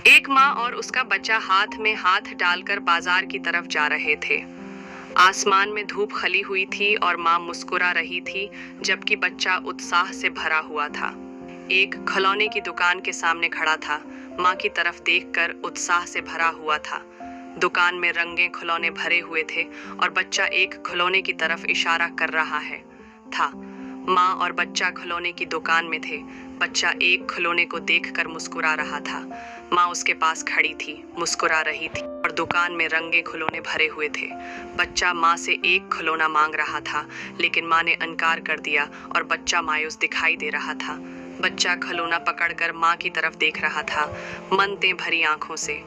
एक माँ और उसका बच्चा हाथ में हाथ डालकर बाजार की तरफ जा रहे थे। आसमान में धूप खली हुई थी और माँ मुस्कुरा रही थी, जबकि बच्चा उत्साह से भरा हुआ था। एक खिलौने की दुकान के सामने खड़ा था, माँ की तरफ देखकर उत्साह से भरा हुआ था। दुकान में रंगे खिलौने भरे हुए थे और बच्चा एक खिलौने की तरफ इशारा कर रहा था। माँ और बच्चा खिलौने की दुकान में थे। बच्चा एक खिलौने को देखकर मुस्कुरा रहा था। माँ उसके पास खड़ी थी, मुस्कुरा रही थी और दुकान में रंगे खिलौने भरे हुए थे। बच्चा माँ से एक खिलौना मांग रहा था, लेकिन माँ ने इनकार कर दिया और बच्चा मायूस दिखाई दे रहा था। बच्चा खिलौना पकड़कर माँ की तरफ देख रहा था, मनते भरी आंखों से।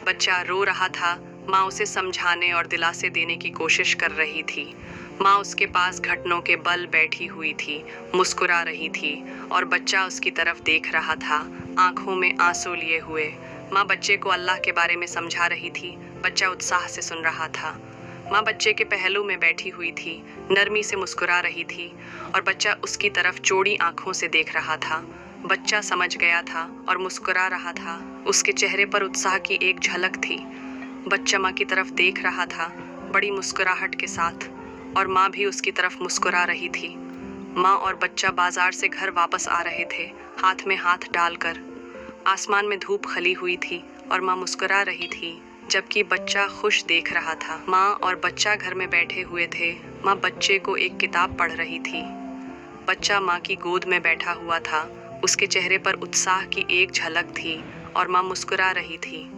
बच्चा रो रहा था। माँ उसे समझाने और दिलासे देने की कोशिश कर रही थी। माँ उसके पास घुटनों के बल बैठी हुई थी, मुस्कुरा रही थी और बच्चा उसकी तरफ देख रहा था, आंखों में आंसू लिए हुए। माँ बच्चे को अल्लाह के बारे में समझा रही थी। बच्चा उत्साह से सुन रहा था। माँ बच्चे के पहलू में बैठी हुई थी, नरमी से मुस्कुरा रही थी और बच्चा उसकी तरफ चौड़ी आंखों से देख रहा था। बच्चा समझ गया था और मुस्कुरा रहा था। उसके चेहरे पर उत्साह की एक झलक थी। बच्चा माँ की तरफ देख रहा था, बड़ी मुस्कुराहट के साथ, और माँ भी उसकी तरफ मुस्कुरा रही थी। माँ और बच्चा बाजार से घर वापस आ रहे थे, हाथ में हाथ डालकर। आसमान में धूप खली हुई थी और माँ मुस्कुरा रही थी, जबकि बच्चा खुश देख रहा था। माँ और बच्चा घर में बैठे हुए थे। माँ बच्चे को एक किताब पढ़ रही थी। बच्चा माँ की गोद में बैठा हुआ था। उसके चेहरे पर उत्साह की एक झलक थी और माँ मुस्कुरा रही थी।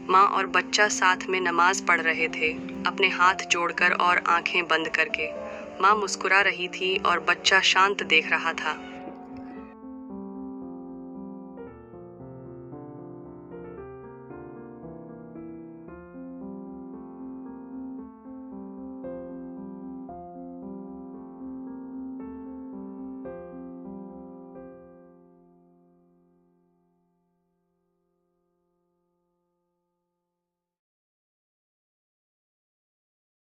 माँ और बच्चा साथ में नमाज पढ़ रहे थे, अपने हाथ जोड़कर और आंखें बंद करके। माँ मुस्कुरा रही थी और बच्चा शांत देख रहा था।